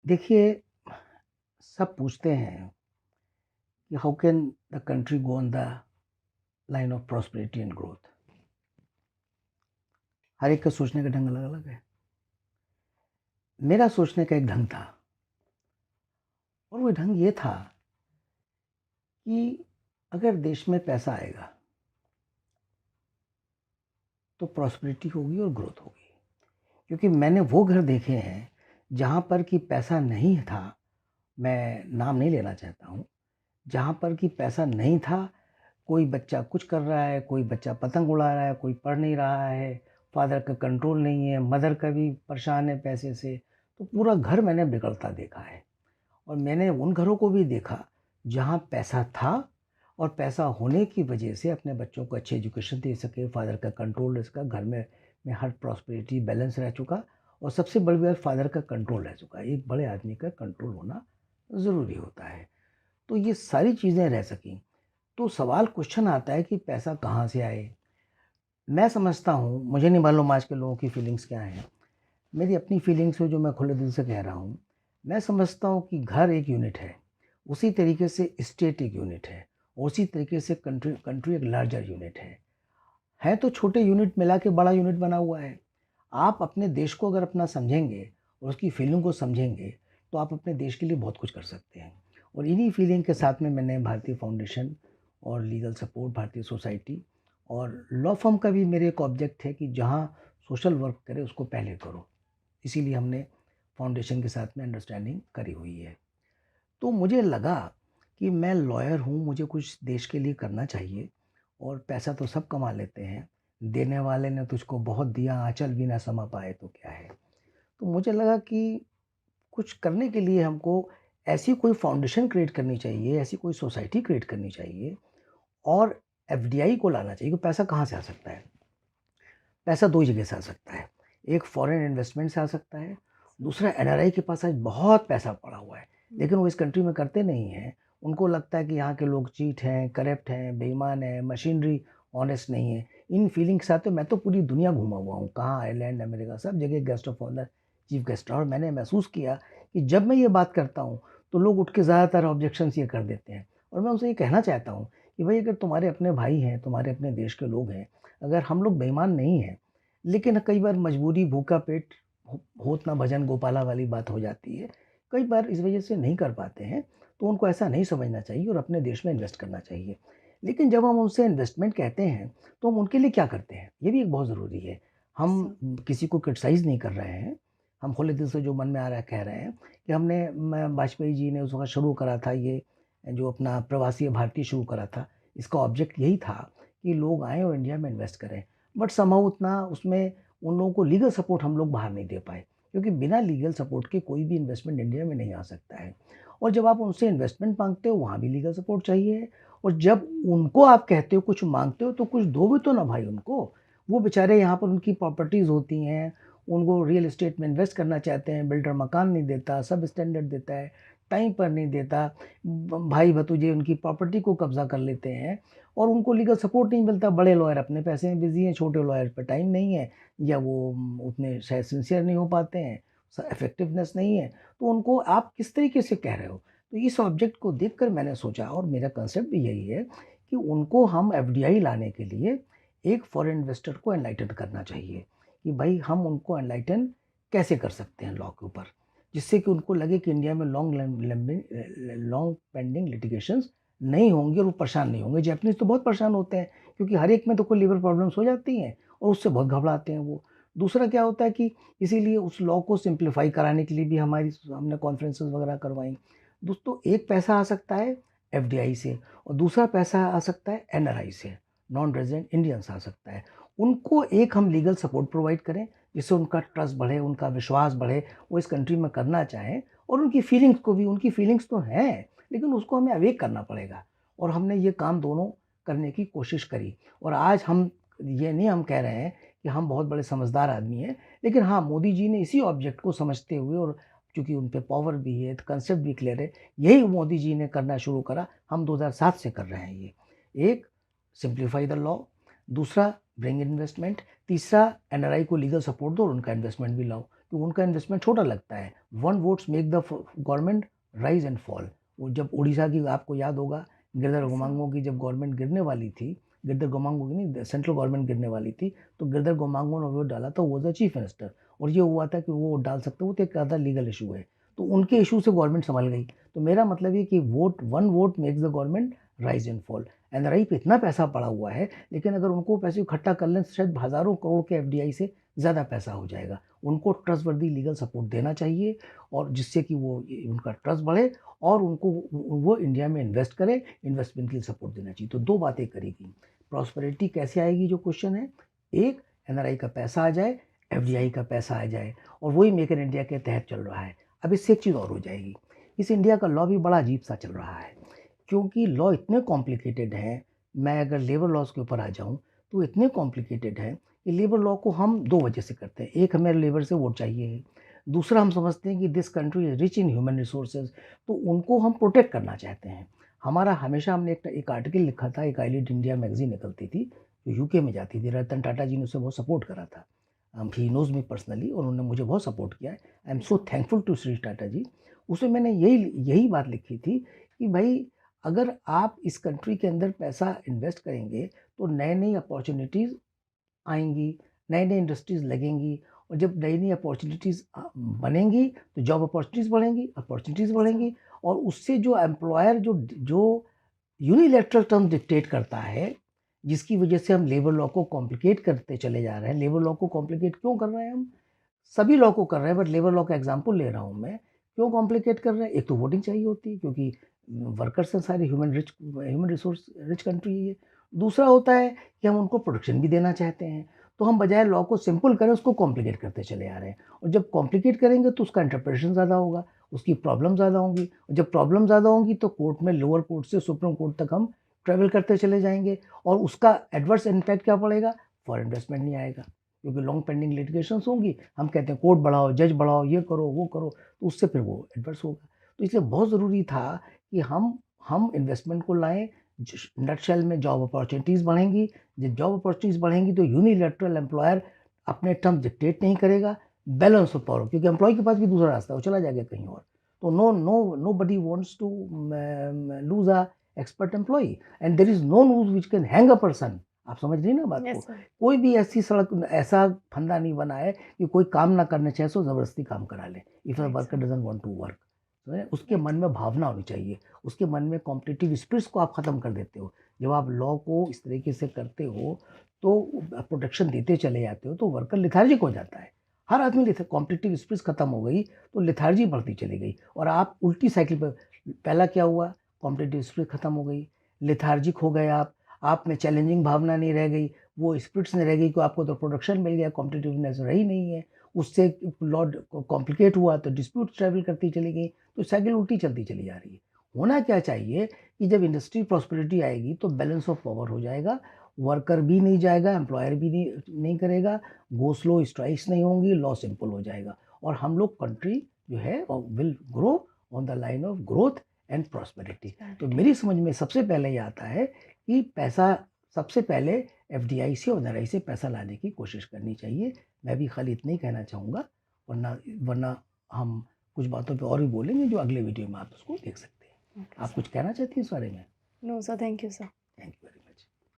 देखिए, सब पूछते हैं कि how can the country go on the line of prosperity and growth. हर एक का सोचने का ढंग अलग-अलग है। मेरा सोचने का एक ढंग था और वो ढंग ये था कि अगर देश में पैसा आएगा, तो प्रॉस्पेरिटी होगी और ग्रोथ होगी। क्योंकि मैंने वो घर देखे हैं, जहाँ पर कि पैसा नहीं था, मैं नाम नहीं लेना चाहता हूँ, जहाँ पर कि पैसा नहीं था, कोई बच्चा कुछ कर रहा है, कोई बच्चा पतंग उड़ा रहा है, कोई पढ़ नहीं रहा है, फादर का कंट्रोल नहीं है, मदर का भी परेशान है पैसे से, तो पूरा घर मैंने बिगड़ता देखा है। और मैंने उन घरों को भी देखा जहाँ पैसा था और पैसा होने की वजह से अपने बच्चों को अच्छी एजुकेशन दे सके, फादर का कंट्रोल रह सका, घर में हर प्रॉस्पेरिटी बैलेंस रह चुका और सबसे बड़ी बात फादर का कंट्रोल रह चुका। एक बड़े आदमी का कंट्रोल होना ज़रूरी होता है। तो ये सारी चीज़ें रह सकीं। तो सवाल क्वेश्चन आता है कि पैसा कहाँ से आए? मैं समझता हूँ, मुझे नहीं मालूम आज के लोगों की फीलिंग्स क्या हैं। मेरी अपनी फीलिंग्स है जो मैं खुले दिल से कह रहा हूँ। मैं समझता हूँ कि घर एक यूनिट है, उसी तरीके से स्टेट एक यूनिट है, उसी तरीके से कंट्री कंट्री एक लार्जर यूनिट है। है तो छोटे यूनिट मिला के बड़ा यूनिट बना हुआ है। आप अपने देश को अगर अपना समझेंगे और उसकी फीलिंग को समझेंगे, तो आप अपने देश के लिए बहुत कुछ कर सकते हैं। और इन्हीं फीलिंग के साथ में मैंने भारतीय फाउंडेशन और लीगल सपोर्ट, भारतीय सोसाइटी और लॉ फर्म का भी मेरे एक ऑब्जेक्ट है कि जहाँ सोशल वर्क करे उसको पहले करो। इसीलिए हमने फाउंडेशन के साथ में अंडरस्टैंडिंग करी हुई है। तो मुझे लगा कि मैं लॉयर हूँ, मुझे कुछ देश के लिए करना चाहिए और पैसा तो सब कमा लेते हैं, देने वाले ने तुझको बहुत दिया, आँचल भी ना समा पाए तो क्या है। तो मुझे लगा कि कुछ करने के लिए हमको ऐसी कोई फाउंडेशन क्रिएट करनी चाहिए, ऐसी कोई सोसाइटी क्रिएट करनी चाहिए और एफडीआई को लाना चाहिए। कि पैसा कहाँ से आ सकता है? पैसा 2 ही जगह से आ सकता है। एक फॉरेन इन्वेस्टमेंट से आ सकता है, दूसरा एनआरआई के पास आज बहुत पैसा पड़ा हुआ है, लेकिन वो इस कंट्री में करते नहीं हैं। उनको लगता है कि यहाँ के लोग चीट हैं, करप्ट हैं, बेईमान हैं, मशीनरी ऑनेस्ट नहीं है। इन फीलिंग के साथ तो मैं तो पूरी दुनिया घूमा हुआ हूँ, कहाँ आयरलैंड, अमेरिका, सब जगह guest of honour, chief guest. और मैंने महसूस किया कि जब मैं ये बात करता हूँ, तो लोग उठ के ज़्यादातर ऑब्जेक्शंस ये कर देते हैं। और मैं उनसे ये कहना चाहता हूँ कि भाई अगर तुम्हारे अपने भाई हैं, तुम्हारे अपने देश के लोग हैं, अगर हम लोग बेईमान नहीं हैं, लेकिन कई बार मजबूरी, भूखा पेट, होत ना भजन गोपाला वाली बात हो जाती है। कई बार इस वजह से नहीं कर पाते हैं, तो उनको ऐसा नहीं समझना चाहिए और अपने देश में इन्वेस्ट करना चाहिए। लेकिन जब हम उनसे इन्वेस्टमेंट कहते हैं, तो हम उनके लिए क्या करते हैं? ये भी एक बहुत ज़रूरी है। हम किसी को क्रिटिसाइज़ नहीं कर रहे हैं, हम खुले दिल से जो मन में आ रहा है कह रहे हैं कि हमने म वाजपेयी जी ने उस वक़्त शुरू करा था ये जो अपना प्रवासी भारतीय शुरू करा था। इसका ऑब्जेक्ट यही था कि लोग आएँ और इंडिया में इन्वेस्ट करें। बट समहाउ उतना उसमें उन लोगों को लीगल सपोर्ट हम लोग बाहर नहीं दे पाए, क्योंकि बिना लीगल सपोर्ट के कोई भी इन्वेस्टमेंट इंडिया में नहीं आ सकता है। और जब आप उनसे इन्वेस्टमेंट मांगते हो, वहाँ भी लीगल सपोर्ट चाहिए। और जब उनको आप कहते हो, कुछ मांगते हो, तो कुछ दो भी तो ना भाई उनको। वो बेचारे यहाँ पर उनकी प्रॉपर्टीज़ होती हैं, उनको रियल एस्टेट में इन्वेस्ट करना चाहते हैं, बिल्डर मकान नहीं देता, सब स्टैंडर्ड देता है, टाइम पर नहीं देता, भाई भतीजे उनकी प्रॉपर्टी को कब्जा कर लेते हैं और उनको लीगल सपोर्ट नहीं मिलता। बड़े लॉयर अपने पैसे में बिज़ी हैं, छोटे लॉयर पे टाइम नहीं है, या वो उतने शायद सिंसियर नहीं हो पाते हैं, इफ़ेक्टिवनेस नहीं है, तो उनको आप किस तरीके से कह रहे हो? तो इस ऑब्जेक्ट को देखकर मैंने सोचा, और मेरा कांसेप्ट भी यही है कि उनको हम एफडीआई लाने के लिए एक फॉरेन इन्वेस्टर को एनलाइटन करना चाहिए कि भाई हम उनको एनलाइटन कैसे कर सकते हैं लॉ के ऊपर, जिससे कि उनको लगे कि इंडिया में लॉन्ग पेंडिंग लिटिगेशंस नहीं होंगे और वो परेशान नहीं होंगे। जैपनीज़ तो बहुत परेशान होते हैं, क्योंकि हर एक में तो कोई लीवर प्रॉब्लम्स हो जाती हैं और उससे बहुत घबराते हैं वो। दूसरा क्या होता है कि इसीलिए उस लॉ को सिंप्लीफाई कराने के लिए भी हमने कॉन्फ्रेंसेस वगैरह करवाई। दोस्तों, एक पैसा आ सकता है एफडीआई से और दूसरा पैसा आ सकता है एनआरआई से, नॉन रेजिडेंट इंडियंस आ सकता है। उनको एक हम लीगल सपोर्ट प्रोवाइड करें, जिससे उनका ट्रस्ट बढ़े, उनका विश्वास बढ़े, वो इस कंट्री में करना चाहें। और उनकी फीलिंग्स को भी, उनकी फीलिंग्स तो हैं, लेकिन उसको हमें अवेक करना पड़ेगा। और हमने ये काम दोनों करने की कोशिश करी। और आज हम ये नहीं हम कह रहे हैं कि हम बहुत बड़े समझदार आदमी हैं, लेकिन हाँ, मोदी जी ने इसी ऑब्जेक्ट को समझते हुए, और चूँकि उन पे पावर भी है, कंसेप्ट भी क्लियर है, यही मोदी जी ने करना शुरू करा। हम 2007 से कर रहे हैं ये। एक, सिंप्लीफाई द लॉ, दूसरा ब्रिंग इन्वेस्टमेंट, तीसरा एनआरआई को लीगल सपोर्ट दो और उनका इन्वेस्टमेंट भी लाओ। कि उनका इन्वेस्टमेंट छोटा लगता है। 1 votes make the government rise and fall. वो जब उड़ीसा की, आपको याद होगा, गिरधर Yes, sir. गोमांगो की जब गवर्नमेंट गिरने वाली थी, गिरधर गोमांगो की नहीं, सेंट्रल गवर्नमेंट गिरने वाली थी, तो गिरधर गोमांगो ने वोट डाला था, वो द चीफ मिनिस्टर, और ये हुआ था कि वो वोट डाल सकते, वो तो एक आधा लीगल इशू है, तो उनके इशू से गवर्नमेंट संभल गई। तो मेरा मतलब ये कि 1 vote makes the government rise and fall. NRI पे इतना पैसा पड़ा हुआ है, लेकिन अगर उनको पैसे इकट्ठा कर लें तो शायद हज़ारों करोड़ के एफडीआई से ज़्यादा पैसा हो जाएगा। उनको ट्रस्टवर्दी लीगल सपोर्ट देना चाहिए, और जिससे कि वो उनका ट्रस्ट बढ़े और उनको वो इंडिया में इन्वेस्ट करें, इन्वेस्टमेंट के लिए सपोर्ट देना चाहिए। तो 2 बातें करेगी। प्रॉस्पेरिटी कैसे आएगी जो क्वेश्चन है, एक एनआरआई का पैसा आ जाए, एफडीआई का पैसा आ जाए, और वही मेक इन इंडिया के तहत चल रहा है। अब इससे एक चीज़ और हो जाएगी, इस इंडिया का लॉ भी बड़ा अजीब सा चल रहा है, क्योंकि लॉ इतने कॉम्प्लिकेटेड हैं। मैं अगर लेबर लॉज के ऊपर आ जाऊं तो इतने कॉम्प्लिकेटेड हैं कि लेबर लॉ को हम 2 वजह से करते हैं। एक, हमें लेबर से वोट चाहिए है। दूसरा, हम समझते हैं कि this country is rich in human resources, तो उनको हम प्रोटेक्ट करना चाहते हैं। हमारा हमेशा, हमने एक आर्टिकल लिखा था, एक आई लीड इंडिया मैगजीन निकलती थी जो यूके में जाती थी, रतन टाटा जी ने उसे बहुत सपोर्ट करा था। ही नोज मी पर्सनली, और उन्होंने मुझे बहुत सपोर्ट किया है। I am so thankful to Shri Tata ji. उसमें मैंने यही बात लिखी थी कि भाई, अगर आप इस कंट्री के अंदर पैसा इन्वेस्ट करेंगे तो नई नई अपॉर्चुनिटीज़ आएंगी, नई नई इंडस्ट्रीज़ लगेंगी, और जब नई नई अपॉर्चुनिटीज़ बनेंगी तो जॉब अपॉर्चुनिटीज़ बढ़ेंगी, और उससे जो एम्प्लॉयर जो जो यूनिलैटरल टर्म डिक्टेट करता है, जिसकी वजह से हम लेबर लॉ को कॉम्प्लिकेट करते चले जा रहे हैं। लेबर लॉ को कॉम्प्लिकेट क्यों कर रहे हैं हम? सभी लॉ को कर रहे हैं, बट लेबर लॉ का एग्जांपल ले रहा हूँ मैं। क्यों कॉम्प्लिकेट कर रहे हैं? एक तो वोटिंग चाहिए होती है, क्योंकि वर्कर्स हैं सारे, ह्यूमन रिसोर्स रिच कंट्री है ये। दूसरा होता है कि हम उनको प्रोटेक्शन भी देना चाहते हैं, तो हम बजाय लॉ को सिंपल करें उसको कॉम्प्लिकेट करते चले आ रहे हैं, और जब कॉम्प्लिकेट करेंगे तो उसका इंटरप्रिटेशन ज़्यादा होगा, उसकी प्रॉब्लम ज़्यादा होंगी, और जब प्रॉब्लम ज़्यादा होंगी तो कोर्ट में, लोअर कोर्ट से सुप्रीम कोर्ट तक हम ट्रेवल करते चले जाएंगे, और उसका एडवर्स इम्पैक्ट क्या पड़ेगा? फॉर इन्वेस्टमेंट नहीं आएगा, क्योंकि लॉन्ग पेंडिंग लिटिगेशंस होंगी। हम कहते हैं कोर्ट बढ़ाओ, जज बढ़ाओ, ये करो, वो करो, तो उससे फिर वो एडवर्स होगा। तो इसलिए बहुत ज़रूरी था कि हम इन्वेस्टमेंट को लाएँ। नटशेल में जॉब अपॉर्चुनिटीज़ बढ़ेंगी, जब जॉब अपॉर्चुनिटीज़ बढ़ेंगी तो यूनिलैटरल एम्प्लॉयर अपने टर्म्स डिक्टेट नहीं करेगा, बैलेंस ऑफ पावर, क्योंकि एम्प्लॉय के पास भी दूसरा रास्ता है, वो चला जाएगा कहीं और। तो nobody wants to lose a expert employee, and there is no noose which can hang a person. आप समझ रही हैं ना बात को? Yes, sir. कोई भी ऐसा फंदा नहीं बना है कि कोई काम ना करना चाहे सो ज़बरदस्ती काम करा ले। If a Right, worker sir. Doesn't want to work, तो है, उसके Right. मन में भावना होनी चाहिए, उसके मन में कॉम्पिटिटिव स्पिरिट्स को आप ख़त्म कर देते हो। जब आप लॉ को इस तरीके से करते हो, तो प्रोटेक्शन देते चले जाते हो, तो वर्कर लेथार्जिक हो जाता है। हर आदमी कॉम्पिटिटिव स्पिरिट्स ख़त्म हो गई, तो लेथार्जी बढ़ती चली गई, और आप उल्टी साइकिल पर। पहला क्या हुआ? कॉम्पिटिटिव स्पिरिट ख़त्म हो गई, लेथार्जिक हो गए आप में चैलेंजिंग भावना नहीं रह गई, वो स्पिरिट्स नहीं रह गई कि आपको तो प्रोडक्शन मिल गया, कॉम्पिटिटिवनेस रही नहीं है। उससे लॉ कॉम्प्लिकेट हुआ तो डिस्प्यूट ट्रैवल करती चली गई, तो साइकिल उल्टी चलती चली जा रही है। होना क्या चाहिए कि जब इंडस्ट्री प्रॉस्पेरिटी आएगी तो बैलेंस ऑफ पावर हो जाएगा, वर्कर भी नहीं जाएगा, एम्प्लॉयर भी नहीं करेगा, गो स्लो स्ट्राइक्स नहीं होंगी, लॉ सिंपल हो जाएगा, और हम लोग कंट्री जो है will grow on the line of growth and prosperity. तो मेरी समझ में सबसे पहले ये आता है कि पैसा, सबसे पहले एफडीआई से और एनआरआई से पैसा लाने की कोशिश करनी चाहिए। मैं भी खाली इतना ही कहना चाहूँगा, वरना वरना हम कुछ बातों पे और भी बोलेंगे जो अगले वीडियो में आप उसको देख सकते हैं। Okay, आप sir. कुछ कहना चाहती हैं इस बारे में? No, sir. Thank you, sir.